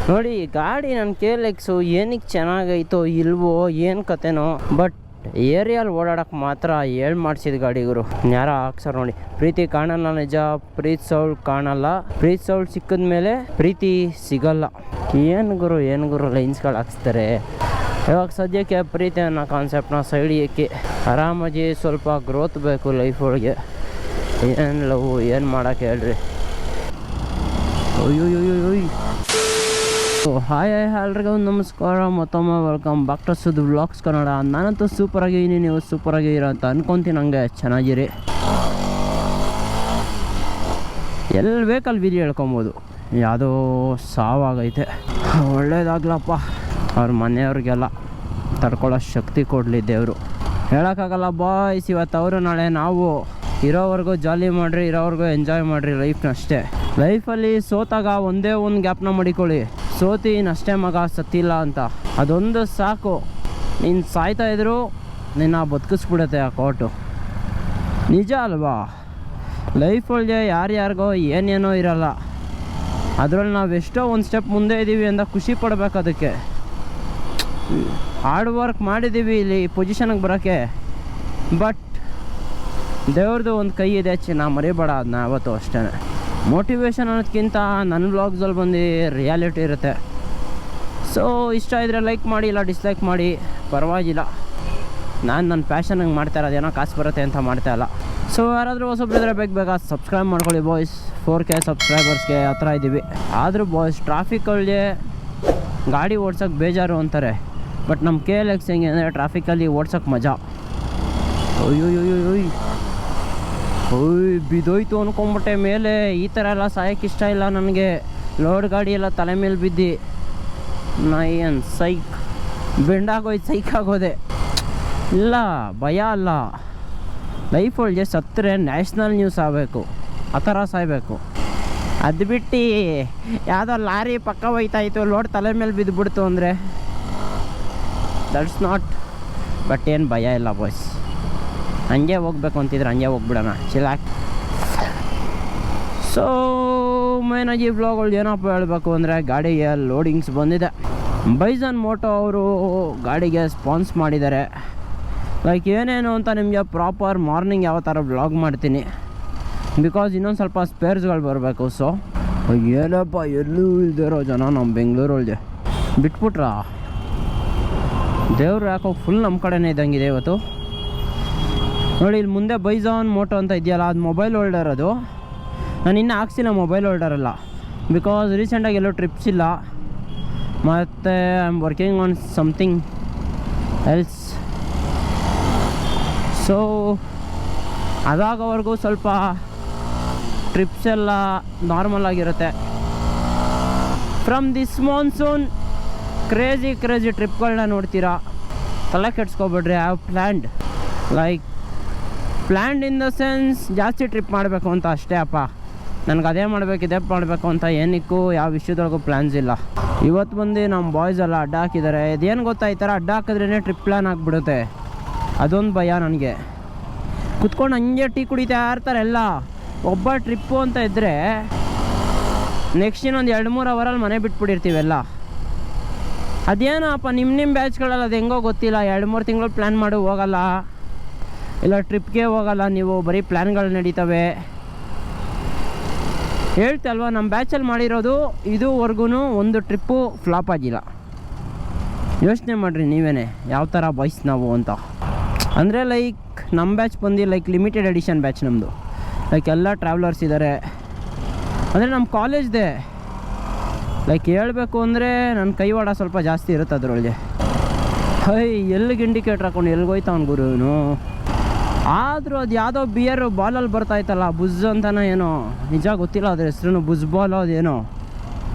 ನೋಡಿ ಗಾಡಿ ನನ್ನ KLX ಏನಕ್ಕೆ ಚೆನ್ನಾಗೈತೋ ಇಲ್ವೋ ಏನು ಕತೆನೋ, ಬಟ್ ಏರಿಯಲ್ಲಿ ಓಡಾಡಕ್ಕೆ ಮಾತ್ರ ಹೇಳ್ ಮಾಡಿಸಿದ ಗಾಡಿಗರು ಯಾರ ಹಾಕ್ಸರ್ ನೋಡಿ. ಪ್ರೀತಿ ಕಾಣಲ್ಲ ನಿಜ, ಪ್ರೀತಿ ಸೌಲ್ ಕಾಣಲ್ಲ, ಪ್ರೀತಿ ಸೌಲ್ ಸಿಕ್ಕಿದ ಮೇಲೆ ಪ್ರೀತಿ ಸಿಗಲ್ಲ. ಏನು ಗುರು ಲೈನ್ಸ್ಗಳು ಹಾಕ್ಸ್ತಾರೆ. ಇವಾಗ ಸದ್ಯಕ್ಕೆ ಪ್ರೀತಿ ಅನ್ನೋ ಕಾನ್ಸೆಪ್ಟ್ನ ಸೈಡ್ ಏಕೆ ಆರಾಮಾಗಿ ಸ್ವಲ್ಪ ಗ್ರೋತ್ ಬೇಕು ಲೈಫ್ ಒಳಗೆ. ಏನು ಲವ್ ಏನು ಮಾಡೋಕ್ಕೆ ಹೇಳ್ರಿ. ಅಯ್ಯೋಯ್ಯೋಯ್ಯೋಯ್. ಹಾಯ್ ಎಲ್ರಿಗೂ ನಮಸ್ಕಾರ, ಮತ್ತೊಮ್ಮೆ welcome back to Sud vlogs Kannada. ನಾನಂತೂ ಸೂಪರಾಗಿದ್ದೀನಿ, ನೀವು ಸೂಪರಾಗಿರೋ ಅಂತ ಅನ್ಕೊತೀನಿ. ಹಂಗೆ ಚೆನ್ನಾಗಿರಿ. ಎಲ್ಲಿ ಬೇಕಲ್ಲಿ ವಿಧಿ ಹೇಳ್ಕೊಬೋದು. ಯಾವುದೋ ಸಾವಾಗೈತೆ, ಒಳ್ಳೇದಾಗ್ಲಪ್ಪ. ಅವ್ರ ಮನೆಯವ್ರಿಗೆಲ್ಲ ತಡ್ಕೊಳ್ಳೋ ಶಕ್ತಿ ಕೊಡಲಿ ದೇವರು. ಹೇಳೋಕ್ಕಾಗಲ್ಲ ಬಾಯ್ಸ್, ಇವತ್ತು ಅವರು ನಾಳೆ ನಾವು. ಇರೋವರೆಗೂ ಜಾಲಿ ಮಾಡಿರಿ, ಇರೋವರೆಗೂ ಎಂಜಾಯ್ ಮಾಡಿರಿ ಲೈಫ್ನ ಅಷ್ಟೇ. ಲೈಫಲ್ಲಿ ಸೋತಾಗ ಒಂದೇ ಒಂದು ಗ್ಯಾಪ್ನ ಮಾಡಿಕೊಳ್ಳಿ, ಸೋತೀನಷ್ಟೇ ಮಗ, ಸತ್ತಿಲ್ಲ ಅಂತ. ಅದೊಂದು ಸಾಕು. ನೀನು ಸಾಯ್ತಾ ಇದ್ರು ನಿನ್ನ ಬದುಕಿಸ್ಬಿಡುತ್ತೆ ಆ ಕೋಟು. ನಿಜ ಅಲ್ವಾ? ಲೈಫ್ ಒಳಗೆ ಯಾರ್ಯಾರಿಗೋ ಏನೇನೋ ಇರಲ್ಲ. ಅದರಲ್ಲಿ ನಾವು ಎಷ್ಟೋ ಒಂದು ಸ್ಟೆಪ್ ಮುಂದೆ ಇದ್ದೀವಿ ಅಂತ ಖುಷಿ ಪಡ್ಬೇಕು. ಅದಕ್ಕೆ ಹಾರ್ಡ್ ವರ್ಕ್ ಮಾಡಿದ್ದೀವಿ ಇಲ್ಲಿ ಪೊಸಿಷನ್ಗೆ ಬರೋಕ್ಕೆ. ಬಟ್ ದೇವ್ರದ್ದು ಒಂದು ಕೈ ಇದೆ, ನಾ ಮರಿಬೇಡ ಅದನ್ನ ಯಾವತ್ತೂ ಅಷ್ಟೇ. ಮೋಟಿವೇಶನ್ ಅನ್ನೋದಕ್ಕಿಂತ ನನ್ನ ವ್ಲಾಗ್ಸಲ್ಲಿ ಬಂದು ರಿಯಾಲಿಟಿ ಇರುತ್ತೆ. ಸೊ ಇಷ್ಟ ಇದ್ದರೆ ಲೈಕ್ ಮಾಡಿ, ಇಲ್ಲ ಡಿಸ್ಲೈಕ್ ಮಾಡಿ, ಪರವಾಗಿಲ್ಲ. ನಾನು ನನ್ನ ಪ್ಯಾಷನಿಗೆ ಮಾಡ್ತಾ ಇರೋದು, ಏನೋ ಕಾಸು ಬರುತ್ತೆ ಅಂತ ಮಾಡ್ತಾ ಇಲ್ಲ. ಸೊ ಯಾರಾದರೂ ಹೊಸಬ್ರಿದ್ರೆ ಬೇಗ ಸಬ್ಸ್ಕ್ರೈಬ್ ಮಾಡ್ಕೊಳ್ಳಿ ಬಾಯ್ಸ್. 4K ಸಬ್ಸ್ಕ್ರೈಬರ್ಸ್ಗೆ ಹತ್ರ ಇದ್ದೀವಿ. ಆದರೂ ಬಾಯ್ಸ್ ಟ್ರಾಫಿಕಲ್ಲಿ ಗಾಡಿ ಓಡ್ಸೋಕ್ಕೆ ಬೇಜಾರು ಅಂತಾರೆ. ಬಟ್ ನಮ್ಮ KLX ಹೆಂಗೆ ಅಂದರೆ ಟ್ರಾಫಿಕಲ್ಲಿ ಓಡ್ಸೋಕ್ಕೆ ಮಜಾ. ಅಯ್ಯೋಯ್ಯೋಯ್ಯೋಯ್ ಬಿದ್ದೋಯ್ತು ಅಂದ್ಕೊಂಬಿಟ್ಟೆ ಮೇಲೆ. ಈ ಥರ ಎಲ್ಲ ಸಾಯಕ್ಕೆ ಇಷ್ಟ ಇಲ್ಲ ನನಗೆ. ಲೋಡ್ ಗಾಡಿ ಎಲ್ಲ ತಲೆ ಮೇಲೆ ಬಿದ್ದು ಏನು ಸೈಕ್ ಬೆಂಡಾಗೋಯ್ತು, ಸೈಕ್ ಆಗೋದೆ. ಇಲ್ಲ ಭಯ ಅಲ್ಲ, ಲೈಫ್ ಒಳಗೆ ಸತ್ತರೆ ನ್ಯಾಷನಲ್ ನ್ಯೂಸ್ ಆಗಬೇಕು, ಆ ಥರ ಸಾಯಬೇಕು. ಅದು ಬಿಟ್ಟು ಯಾವುದೋ ಲಾರಿ ಪಕ್ಕ ಹೋಯ್ತಾಯಿತ್ತು, ಲೋಡ್ ತಲೆ ಮೇಲೆ ಬಿದ್ದುಬಿಡ್ತು ಅಂದರೆ ದಟ್ಸ್ ನಾಟ್. ಬಟ್ ಏನು ಭಯ ಇಲ್ಲ ಬಾಯ್ಸ್, ಹಂಗೆ ಹೋಗ್ಬೇಕು ಅಂತಿದ್ರೆ ಹಂಗೆ ಹೋಗ್ಬಿಡೋಣ, ಚಿಲಾಕ್. ಸೊ ಮೇನಾಗಿ ವ್ಲಾಗ್ಗಳು ಏನಪ್ಪ ಹೇಳಬೇಕು ಅಂದರೆ, ಗಾಡಿಗೆ ಲೋಡಿಂಗ್ಸ್ ಬಂದಿದೆ. ಬೈಜನ್ ಮೋಟೋ ಅವರು ಗಾಡಿಗೆ ಸ್ಪಾನ್ಸ್ ಮಾಡಿದ್ದಾರೆ. ಲೈಕ್ ಏನೇನು ಅಂತ ನಿಮಗೆ ಪ್ರಾಪರ್ ಮಾರ್ನಿಂಗ್ ಯಾವ ಥರ ವ್ಲಾಗ್ ಮಾಡ್ತೀನಿ, ಬಿಕಾಸ್ ಇನ್ನೊಂದು ಸ್ವಲ್ಪ ಸ್ಪೇರ್ಸ್ಗಳು ಬರಬೇಕು. ಸೊ ಏನಪ್ಪ ಎಲ್ಲೂ ಇಲ್ದಿರೋ ಜನ ನಮ್ಮ ಬೆಂಗಳೂರೊಳಗೆ ಬಿಟ್ಬಿಟ್ರಾ? ದೇವ್ರು ಯಾಕೋ ಫುಲ್ ನಮ್ಮ ಕಡೆನೇ ಇದ್ದಂಗಿದೆ ಇವತ್ತು. ನೋಡಿ ಇಲ್ಲಿ ಮುಂದೆ ಬೈಜಾನ್ ಮೋಟೋ ಅಂತ ಇದೆಯಲ್ಲ, ಅದು ಮೊಬೈಲ್ ಹೋಲ್ಡರ್. ಅದು ನಾನು ಇನ್ನೂ ಹಾಕ್ಸಿಲ್ಲ ಮೊಬೈಲ್ ಹೋಲ್ಡರೆಲ್ಲ, ಬಿಕಾಸ್ ರೀಸೆಂಟಾಗಿ ಎಲ್ಲೋ ಟ್ರಿಪ್ಸ್ ಇಲ್ಲ. ಮತ್ತು I am working on something else. So ಅದಾಗವರೆಗೂ ಸ್ವಲ್ಪ ಟ್ರಿಪ್ಸ್ ಎಲ್ಲ ನಾರ್ಮಲ್ ಆಗಿರುತ್ತೆ. ಫ್ರಮ್ ದಿಸ್ ಮಾನ್ಸೂನ್ ಕ್ರೇಜಿ ಟ್ರಿಪ್ಗಳನ್ನ ನೋಡ್ತೀರಾ, ತಲೆ ಕೆಡ್ಸ್ಕೊಬಿಡ್ರಿ. I have planned, like planned in the sense ಜಾಸ್ತಿ ಟ್ರಿಪ್ ಮಾಡಬೇಕು ಅಂತ ಅಷ್ಟೇ ಅಪ್ಪ. ನನಗೆ ಅದೇ ಮಾಡಬೇಕು ಇದೇ ಮಾಡಬೇಕು ಅಂತ ಏನಕ್ಕೂ ಯಾವ ವಿಷಯದೊಳಗೂ ಪ್ಲ್ಯಾನ್ಸ್ ಇಲ್ಲ. ಇವತ್ತು ಬಂದು ನಮ್ಮ ಬಾಯ್ಸ್ ಎಲ್ಲ ಅಡ್ಡ ಹಾಕಿದ್ದಾರೆ. ಇದೇನು ಗೊತ್ತಾ, ಈ ಥರ ಅಡ್ಡ ಹಾಕಿದ್ರೇ ಟ್ರಿಪ್ ಪ್ಲ್ಯಾನ್ ಆಗಿಬಿಡುತ್ತೆ. ಅದೊಂದು ಭಯ ನನಗೆ. ಕುತ್ಕೊಂಡು ಹಂಗೆ ಟೀ ಕುಡಿತಾ ಇರ್ತಾರೆ ಎಲ್ಲ. ಒಬ್ಬ ಟ್ರಿಪ್ಪು ಅಂತ ಇದ್ದರೆ ನೆಕ್ಸ್ಟ್ ಇನ್ನೊಂದು 2-3 ಅವರಲ್ಲಿ ಮನೆ ಬಿಟ್ಬಿಟ್ಟಿರ್ತೀವೆಲ್ಲ. ಅದೇನಪ್ಪ ನಿಮ್ಮ ಬ್ಯಾಚ್ಗಳಲ್ಲಿ ಅದು ಹೆಂಗೋ ಗೊತ್ತಿಲ್ಲ, 2-3 ತಿಂಗಳು ಪ್ಲ್ಯಾನ್ ಮಾಡಿ ಹೋಗಲ್ಲ, ಇಲ್ಲ ಟ್ರಿಪ್ಗೆ ಹೋಗಲ್ಲ ನೀವು, ಬರೀ ಪ್ಲ್ಯಾನ್ಗಳು ನಡೀತವೆ. ಹೇಳ್ತಲ್ವ, ನಮ್ಮ ಬ್ಯಾಚಲ್ಲಿ ಮಾಡಿರೋದು ಇದುವರೆಗೂ ಒಂದು ಟ್ರಿಪ್ಪು ಫ್ಲಾಪ್ ಆಗಿಲ್ಲ. ಯೋಚನೆ ಮಾಡಿರಿ ನೀವೇ ಯಾವ ಥರ ಬಾಯ್ಸ್ ನಾವು ಅಂತ. ಅಂದರೆ ಲೈಕ್ ನಮ್ಮ ಬ್ಯಾಚ್ ಬಂದು ಲೈಕ್ ಲಿಮಿಟೆಡ್ ಎಡಿಷನ್ ಬ್ಯಾಚ್ ನಮ್ಮದು. ಲೈಕ್ ಎಲ್ಲ ಟ್ರಾವೆಲರ್ಸ್ ಇದ್ದಾರೆ. ಅಂದರೆ ನಮ್ಮ ಕಾಲೇಜ್ದೆ ಲೈಕ್ ಹೇಳಬೇಕು ಅಂದರೆ ನನ್ನ ಕೈವಾಡ ಸ್ವಲ್ಪ ಜಾಸ್ತಿ ಇರುತ್ತೆ ಅದರೊಳಗೆ. ಎಲ್ಲಿಗೆ ಇಂಡಿಕೇಟ್ರ್ ಹಾಕೊಂಡು ಎಲ್ಲಿಗೋಯ್ತಾವನು ಗುರು ಇವನು. ಆದರೂ ಅದು ಯಾವುದೋ ಬಿಯರು ಬಾಲಲ್ಲಿ ಬರ್ತಾಯಿತ್ತಲ್ಲ, ಬುಜ್ ಅಂತನೋ ಏನೋ, ನಿಜ ಗೊತ್ತಿಲ್ಲ ಅದ್ರ ಹೆಸ್ರು, ಬುಜ್ ಬಾಲ್ ಅದೇನೋ.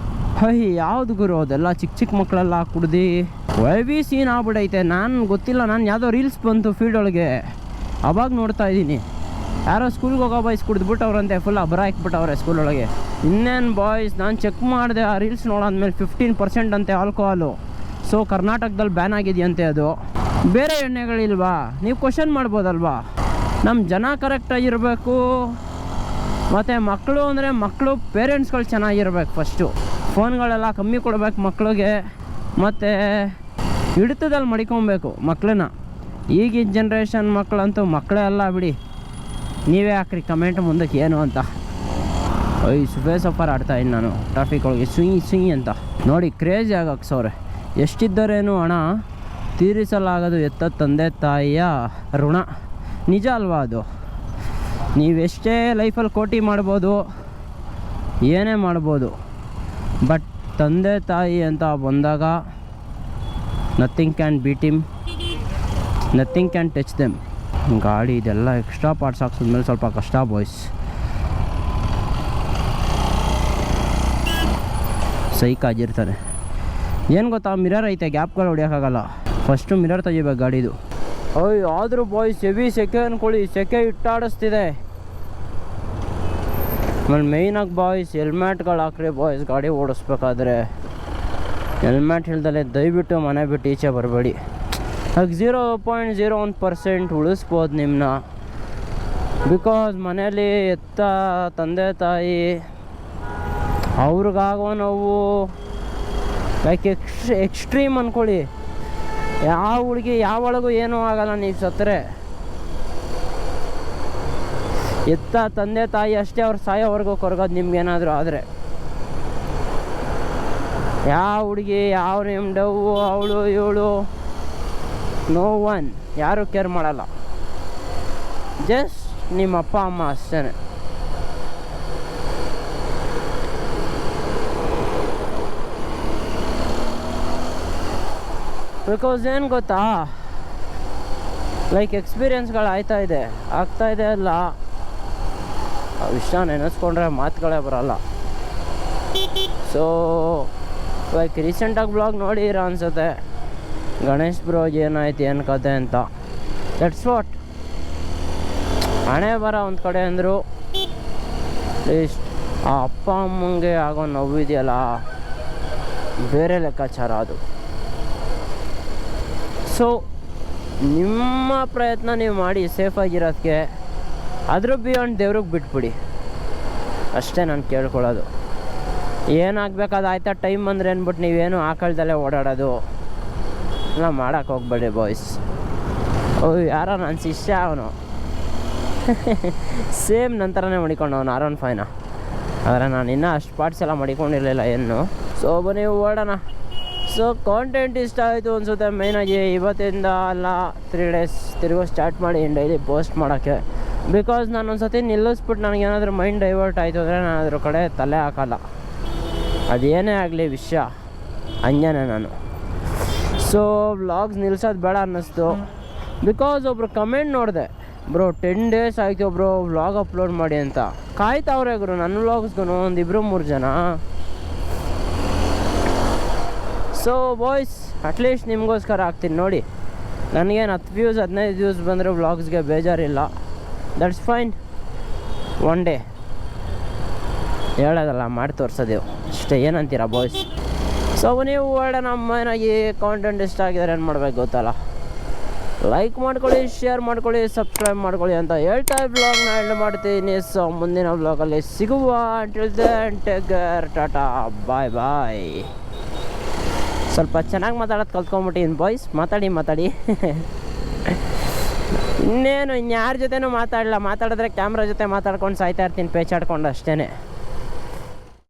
ಯಾವುದು ಗುರು ಅದೆಲ್ಲ ಚಿಕ್ಕ ಮಕ್ಕಳೆಲ್ಲ ಕುಡ್ದು ಹೆವಿ ಸೀನ್ ಆಗ್ಬಿಡೈತೆ. ನಾನು ಗೊತ್ತಿಲ್ಲ, ನಾನು ಯಾವುದೋ ರೀಲ್ಸ್ ಬಂತು ಫೀಲ್ಡೊಳಗೆ, ಅವಾಗ ನೋಡ್ತಾ ಇದ್ದೀನಿ. ಯಾರೋ ಸ್ಕೂಲ್ಗೆ ಹೋಗೋ ಬಾಯ್ಸ್ ಕುಡಿದ್ಬಿಟ್ಟವ್ರಂತೆ, ಫುಲ್ ಅಬ್ರ ಹಾಕ್ಬಿಟ್ಟವ್ರೆ ಸ್ಕೂಲೊಳಗೆ. ಇನ್ನೇನು ಬಾಯ್ಸ್, ನಾನು ಚೆಕ್ ಮಾಡಿದೆ ಆ ರೀಲ್ಸ್ ನೋಡಾದ್ಮೇಲೆ 15% ಅಂತೆ ಆಲ್ಕೋಹಾಲು. ಸೊ ಕರ್ನಾಟಕದಲ್ಲಿ ಬ್ಯಾನ್ ಆಗಿದೆಯಂತೆ ಅದು. ಬೇರೆ ಎಣ್ಣೆಗಳಿಲ್ವಾ? ನೀವು ಕ್ವಶನ್ ಮಾಡ್ಬೋದಲ್ವಾ? ನಮ್ಮ ಜನ ಕರೆಕ್ಟಾಗಿರಬೇಕು. ಮತ್ತು ಮಕ್ಕಳು ಅಂದರೆ ಮಕ್ಕಳು ಪೇರೆಂಟ್ಸ್ಗಳು ಚೆನ್ನಾಗಿರ್ಬೇಕು ಫಸ್ಟು. ಫೋನ್ಗಳೆಲ್ಲ ಕಮ್ಮಿ ಕೊಡ್ಬೇಕು ಮಕ್ಳಿಗೆ, ಮತ್ತು ಹಿಡಿತದಲ್ಲಿ ಮಡಿಕೊಬೇಕು ಮಕ್ಕಳನ್ನ. ಈಗಿನ ಜನ್ರೇಷನ್ ಮಕ್ಕಳಂತೂ ಮಕ್ಕಳೇ ಅಲ್ಲ ಬಿಡಿ. ನೀವೇ ಹಾಕ್ರಿ ಕಮೆಂಟ್ ಮುಂದಕ್ಕೆ ಏನು ಅಂತ. ಸುಫೇ ಸಫರ್ ಆಡ್ತಾಯಿದ್ದೀನಿ ನಾನು ಟ್ರಾಫಿಕ್ ಒಳಗೆ ಸುಯಿ ಅಂತ. ನೋಡಿ ಕ್ರೇಜಿ ಆಗಾಕ್ಸವ್ರೆ. ಎಷ್ಟಿದ್ದರೇನು ಹಣ ತೀರಿಸಲಾಗದು ಎತ್ತ ತಂದೆ ತಾಯಿಯ ಋಣ. ನಿಜ ಅಲ್ವಾ ಅದು? ನೀವೆಷ್ಟೇ ಲೈಫಲ್ಲಿ ಕೋಟಿ ಮಾಡ್ಬೋದು, ಏನೇ ಮಾಡ್ಬೋದು, ಬಟ್ ತಂದೆ ತಾಯಿ ಅಂತ ಬಂದಾಗ nothing can beet him, nothing can touch them. ಗಾಡಿ ಇದೆಲ್ಲ ಎಕ್ಸ್ಟ್ರಾ ಪಾರ್ಟ್ಸ್ ಹಾಕ್ಸಿದ್ಮೇಲೆ ಸ್ವಲ್ಪ ಕಷ್ಟ ಬಾಯ್ಸ್. ಸೈಕ್ ಆಗಿರ್ತಾರೆ. ಏನು ಗೊತ್ತಾ, ಮಿರರ್ ಐತೆ, ಗ್ಯಾಪ್ಗಳು ಹೊಡಿಯೋಕ್ಕಾಗಲ್ಲ. ಫಸ್ಟು ಮಿರರ್ ತೆಗಿಬೇಕು ಗಾಡಿದು. ಆದರೂ ಬಾಯ್ಸ್ ಹೆವಿ ಸೆಕೆ ಅಂದ್ಕೊಳ್ಳಿ, ಸೆಕೆ ಇಟ್ಟಾಡಿಸ್ತಿದೆ. ಆಮೇಲೆ ಮೇಯ್ನಾಗಿ ಬಾಯ್ಸ್ ಹೆಲ್ಮೆಟ್ಗಳು ಹಾಕ್ರಿ ಬಾಯ್ಸ್. ಗಾಡಿ ಓಡಿಸ್ಬೇಕಾದ್ರೆ ಹೆಲ್ಮೆಟ್ ಇಲ್ದಲೆ ದಯವಿಟ್ಟು ಮನೆ ಬಿಟ್ಟು ಈಚೆ ಬರಬೇಡಿ. ಹಾಗೆ 0.01% ಉಳಿಸ್ಬೋದು ನಿಮ್ಮನ್ನ. ಬಿಕಾಸ್ ಮನೇಲಿ ಎತ್ತ ತಂದೆ ತಾಯಿ ಅವ್ರಿಗಾಗೋ ನೋವು ಲೈಕ್ ಎಕ್ಸ್ಟ್ರೀಮ್ ಅಂದ್ಕೊಳ್ಳಿ. ಯಾವ ಹುಡುಗಿ ಯಾವೊಳಗೂ ಏನೂ ಆಗಲ್ಲ ನೀವು ಸತ್ತರೆ. ಎತ್ತ ತಂದೆ ತಾಯಿ ಅಷ್ಟೇ ಅವ್ರು ಸಾಯೋವರೆಗೂ ಕೊರಗೋದು ನಿಮ್ಗೇನಾದರೂ ಆದರೆ. ಯಾವ ಹುಡುಗಿ ಯಾವ ನಿಮ್ಮ ಡವ್ವು ಅವಳು ಇವಳು ನೋ ಒನ್, ಯಾರೂ ಕೇರ್ ಮಾಡಲ್ಲ. ಜಸ್ಟ್ ನಿಮ್ಮ ಅಪ್ಪ ಅಮ್ಮ ಅಷ್ಟೇ. ಬಿಕಾಸ್ ಏನು ಗೊತ್ತಾ, ಲೈಕ್ ಎಕ್ಸ್ಪೀರಿಯನ್ಸ್ಗಳು ಆಗ್ತಾಯಿದೆ ಅಲ್ಲ, ಆ ವಿಷಯ ನೆನೆಸ್ಕೊಂಡ್ರೆ ಮಾತುಗಳೇ ಬರೋಲ್ಲ. ಸೊ ಲೈಕ್ ರೀಸೆಂಟಾಗಿ ಬ್ಲಾಗ್ ನೋಡಿರ ಅನಿಸುತ್ತೆ, ಗಣೇಶ್ ಬ್ರೋ ಏನಾಯ್ತು ಏನು ಕತೆ ಅಂತ. That's what. ಹಣೆ ಬರ ಒಂದು ಕಡೆ ಅಂದರು, ಇಷ್ಟು ಆ ಅಪ್ಪ ಅಮ್ಮಂಗೆ ಆಗೋ ನೋವಿದೆಯಲ್ಲ, ಬೇರೆ ಲೆಕ್ಕಾಚಾರ ಅದು. ಸೊ ನಿಮ್ಮ ಪ್ರಯತ್ನ ನೀವು ಮಾಡಿ ಸೇಫಾಗಿರೋದಕ್ಕೆ, ಅದ್ರ ಬಿಯಾಂಡ್ ದೇವ್ರಿಗೆ ಬಿಟ್ಬಿಡಿ ಅಷ್ಟೇ ನಾನು ಕೇಳ್ಕೊಳ್ಳೋದು. ಏನಾಗಬೇಕಾದ ಆಯ್ತಾ ಟೈಮ್ ಅಂದರೆ ಅಂದ್ಬಿಟ್ಟು ನೀವೇನು ಆಕಳ್ದಲ್ಲೇ ಓಡಾಡೋದು ಎಲ್ಲ ಮಾಡೋಕ್ಕೆ ಹೋಗ್ಬೇಡಿ ಬಾಯ್ಸ್. ಯಾರೋ ನನ್ನ ಶಿಷ್ಯ ಅವನು ಸೇಮ್ ನಂತರನೇ ಮಡಿಕೊಂಡು ಅವನು R15ನ. ಆದರೆ ನಾನು ಇನ್ನೂ ಅಷ್ಟು ಪಾರ್ಟ್ಸ್ ಎಲ್ಲ ಮಡಿಕೊಂಡಿರಲಿಲ್ಲ ಏನು. ಸೊ ಬನ್ನಿ ಓಡೋಣ. ಸೊ ಕಾಂಟೆಂಟ್ ಇಷ್ಟ ಆಯಿತು ಅನಿಸುತ್ತೆ. ಮೇಯ್ನಾಗಿ ಇವತ್ತಿಂದ ಅಲ್ಲ 3 days ತಿರುಗೋ ಸ್ಟಾರ್ಟ್ ಮಾಡಿ ಡೈಲಿ ಪೋಸ್ಟ್ ಮಾಡೋಕ್ಕೆ. ಬಿಕಾಸ್ ನಾನು ಒಂದು ಸತಿ ನಿಲ್ಲಿಸ್ಬಿಟ್ಟು ನನಗೇನಾದರೂ ಮೈಂಡ್ ಡೈವರ್ಟ್ ಆಯಿತು ಅಂದರೆ ನಾನು ಅದ್ರ ಕಡೆ ತಲೆ ಹಾಕಲ್ಲ. ಅದೇನೇ ಆಗಲಿ ವಿಷಯ ಹಂಗೇನೆ ನಾನು. ಸೊ ವ್ಲಾಗ್ಸ್ ನಿಲ್ಸೋದು ಬೇಡ ಅನ್ನಿಸ್ತು. ಬಿಕಾಸ್ ಒಬ್ರು ಕಮೆಂಟ್ ನೋಡಿದೆ, ಬ್ರೋ 10 days ಆಯಿತು ಬ್ರೋ ವ್ಲಾಗ್ ಅಪ್ಲೋಡ್ ಮಾಡಿ ಅಂತ. ಕಾಯ್ತಾವ್ರೆ ಗುರು ನನ್ನ ವ್ಲಾಗ್ಸ್ಗೂ ಒಂದು 2-3 ಜನ. ಸೊ ಬಾಯ್ಸ್ ಅಟ್ಲೀಸ್ಟ್ ನಿಮಗೋಸ್ಕರ ಹಾಕ್ತೀನಿ ನೋಡಿ. ನನಗೇನು 10 views 15 views ಬಂದರೆ ವ್ಲಾಗ್ಸ್ಗೆ ಬೇಜಾರಿಲ್ಲ. That's fine. ಒನ್ ಡೇ ಹೇಳೋದಲ್ಲ ಮಾಡಿ ತೋರಿಸೋದೇವು ಅಷ್ಟೇ. ಏನಂತೀರಾ ಬಾಯ್ಸ್? ಸೊ ನೀವು ಒಳ್ಳೆ ನಮ್ಮನಾಗಿ ಕಾಂಟೆಂಟ್ ಇಷ್ಟ ಆಗಿದ್ರೆ ಏನು ಮಾಡ್ಬೇಕು ಗೊತ್ತಲ್ಲ, ಲೈಕ್ ಮಾಡ್ಕೊಳ್ಳಿ, ಶೇರ್ ಮಾಡ್ಕೊಳ್ಳಿ, ಸಬ್ಸ್ಕ್ರೈಬ್ ಮಾಡ್ಕೊಳ್ಳಿ ಅಂತ ಹೇಳ್ತಾ ವ್ಲಾಗ್ನ ಎಂಡ್ ಮಾಡ್ತೀನಿ. ಸೊ ಮುಂದಿನ ವ್ಲಾಗಲ್ಲಿ ಸಿಗುವ. Until then take care, tata, bye bye. ಸ್ವಲ್ಪ ಚೆನ್ನಾಗಿ ಮಾತಾಡೋದು ಕಲ್ತ್ಕೊಂಬಿಟ್ಟಿನಿ ಬಾಯ್ಸ್. ಮಾತಾಡಿ ಇನ್ನೇನು ಇನ್ಯಾರ ಜೊತೆನೂ ಮಾತಾಡಿದ್ರೆ ಕ್ಯಾಮ್ರಾ ಜೊತೆ ಮಾತಾಡ್ಕೊಂಡು ಸಾಯ್ತಾ ಇರ್ತೀನಿ ಪೇಚಾಡ್ಕೊಂಡು ಅಷ್ಟೇ.